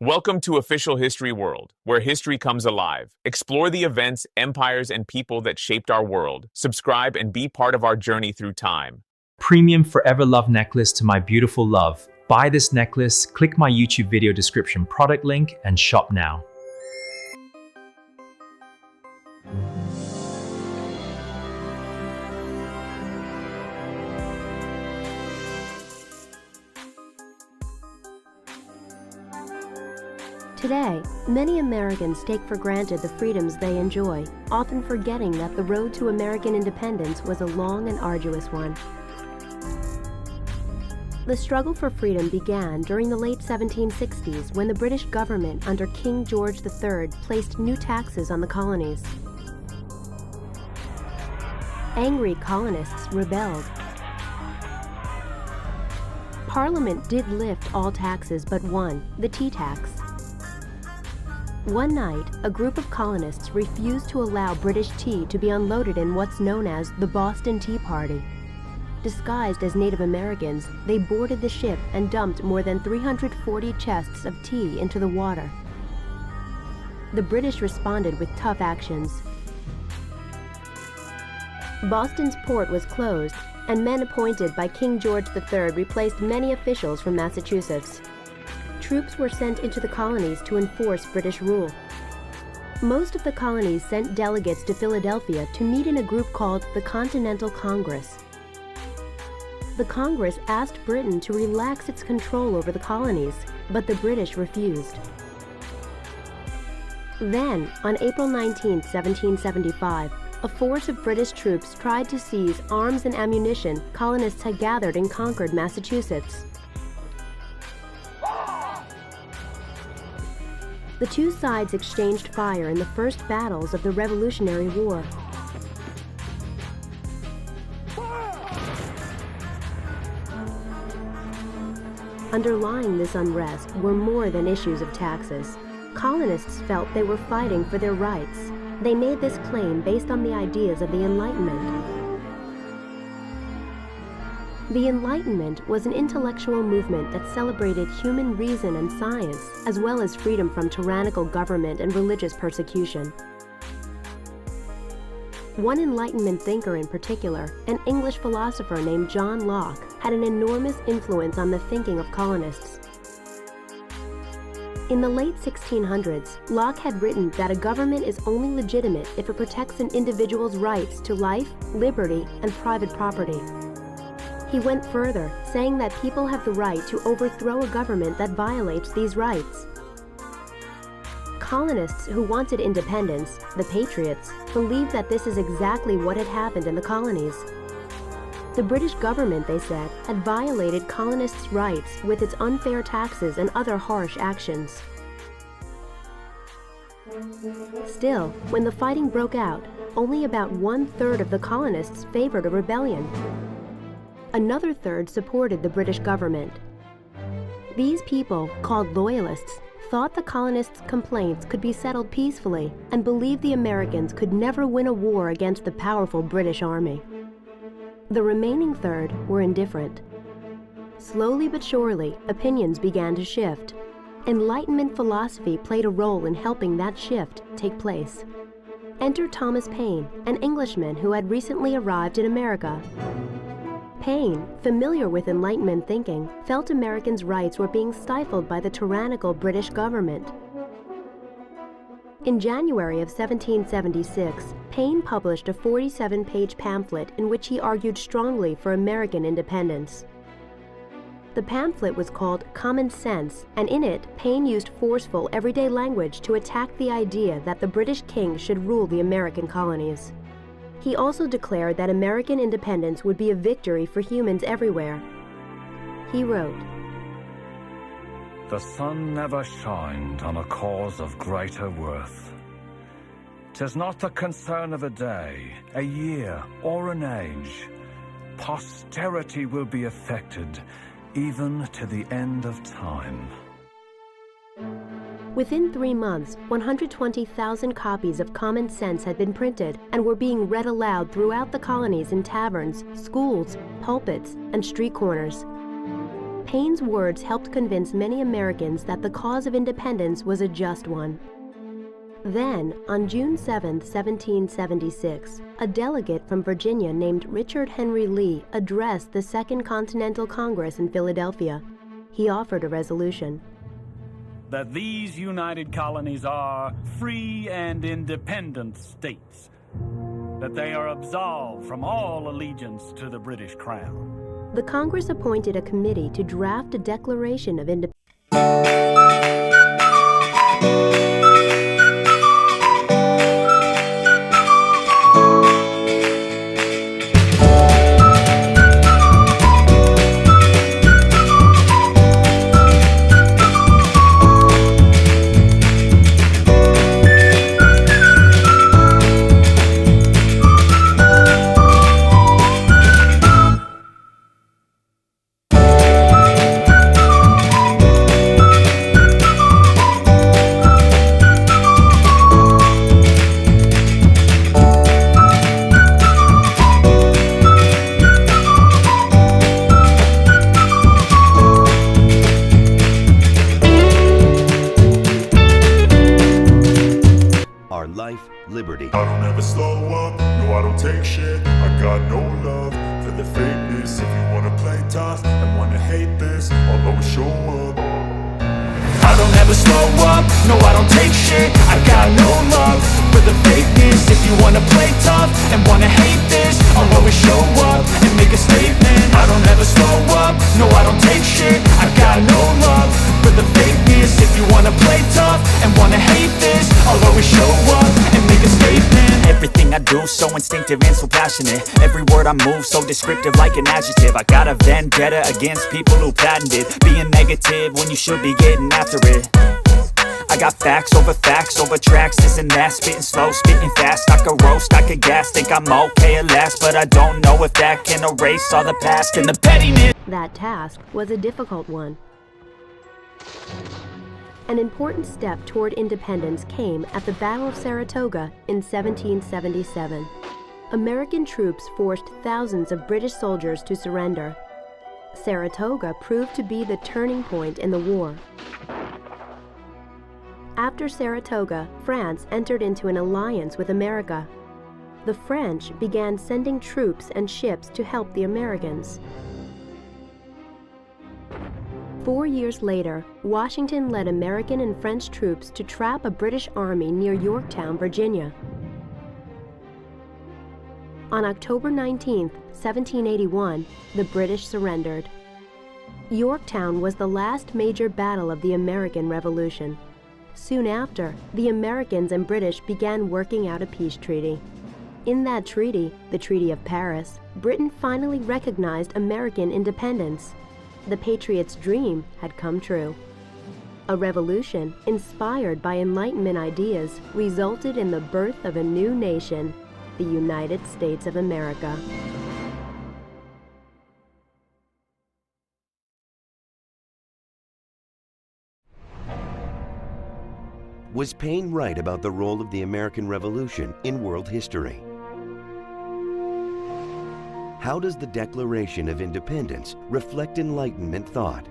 Welcome to Official History World, where history comes alive. Explore the events, empires, and people that shaped our world. Subscribe and be part of our journey through time. Premium Forever Love necklace to my beautiful love. Buy this necklace, click my YouTube video description product link, and shop now. Today, many Americans take for granted the freedoms they enjoy, often forgetting that the road to American independence was a long and arduous one. The struggle for freedom began during the late 1760s when the British government under King George III placed new taxes on the colonies. Angry colonists rebelled. Parliament did lift all taxes but one, the tea tax. One night, a group of colonists refused to allow British tea to be unloaded in what's known as the Boston Tea Party. Disguised as Native Americans, they boarded the ship and dumped more than 340 chests of tea into the water. The British responded with tough actions. Boston's port was closed, and men appointed by King George III replaced many officials from Massachusetts. Troops were sent into the colonies to enforce British rule. Most of the colonies sent delegates to Philadelphia to meet in a group called the Continental Congress. The Congress asked Britain to relax its control over the colonies, but the British refused. Then, on April 19, 1775, a force of British troops tried to seize arms and ammunition colonists had gathered in Concord, Massachusetts. The two sides exchanged fire in the first battles of the Revolutionary War. Underlying this unrest were more than issues of taxes. Colonists felt they were fighting for their rights. They made this claim based on the ideas of the Enlightenment. The Enlightenment was an intellectual movement that celebrated human reason and science, as well as freedom from tyrannical government and religious persecution. One Enlightenment thinker in particular, an English philosopher named John Locke, had an enormous influence on the thinking of colonists. In the late 1600s, Locke had written that a government is only legitimate if it protects an individual's rights to life, liberty, and private property. He went further, saying that people have the right to overthrow a government that violates these rights. Colonists who wanted independence, the Patriots, believed that this is exactly what had happened in the colonies. The British government, they said, had violated colonists' rights with its unfair taxes and other harsh actions. Still, when the fighting broke out, only about 1/3 of the colonists favored a rebellion. Another third supported the British government. These people, called loyalists, thought the colonists' complaints could be settled peacefully and believed the Americans could never win a war against the powerful British Army. The remaining third were indifferent. Slowly but surely, opinions began to shift. Enlightenment philosophy played a role in helping that shift take place. Enter Thomas Paine, an Englishman who had recently arrived in America. Paine, familiar with Enlightenment thinking, felt Americans' rights were being stifled by the tyrannical British government. In January of 1776, Paine published a 47-page pamphlet in which he argued strongly for American independence. The pamphlet was called Common Sense, and in it, Paine used forceful, everyday language to attack the idea that the British king should rule the American colonies. He also declared that American independence would be a victory for humans everywhere. He wrote, "The sun never shined on a cause of greater worth. 'Tis not the concern of a day, a year, or an age. Posterity will be affected, even to the end of time." Within 3 months, 120,000 copies of Common Sense had been printed and were being read aloud throughout the colonies in taverns, schools, pulpits, and street corners. Paine's words helped convince many Americans that the cause of independence was a just one. Then, on June 7, 1776, a delegate from Virginia named Richard Henry Lee addressed the Second Continental Congress in Philadelphia. He offered a resolution. That these united colonies are free and independent states. That they are absolved from all allegiance to the British Crown. The Congress appointed a committee to draft a Declaration of Independence. Life, liberty. I don't ever slow up, no I don't take shit. I got no love for the fakeness. If you wanna play tough and wanna hate this, I'll always show up. I don't ever slow up, no I don't take shit. I got no love for the fakeness. If you wanna play tough and wanna hate this, I'll always show up and make a statement. I don't ever slow up, no I don't take shit. I got no love for the fakeness. If you wanna play tough and wanna hate this, I'll always show up and make a statement. Everything I do so instinctive and so passionate. Every word I move so descriptive like an adjective. I got a vendetta against people who patented being negative when you should be getting after it. I got facts over tracks, this and that. Spitting slow, spitting fast. I could roast, I could gas. Think I'm okay at last, but I don't know if that can erase all the past and the pettiness. That task was a difficult one. An important step toward independence came at the Battle of Saratoga in 1777. American troops forced thousands of British soldiers to surrender. Saratoga proved to be the turning point in the war. After Saratoga, France entered into an alliance with America. The French began sending troops and ships to help the Americans. 4 years later, Washington led American and French troops to trap a British army near Yorktown, Virginia. On October 19, 1781, the British surrendered. Yorktown was the last major battle of the American Revolution. Soon after, the Americans and British began working out a peace treaty. In that treaty, the Treaty of Paris, Britain finally recognized American independence. The Patriots' dream had come true. A revolution, inspired by Enlightenment ideas, resulted in the birth of a new nation, the United States of America. Was Paine right about the role of the American Revolution in world history? How does the Declaration of Independence reflect Enlightenment thought?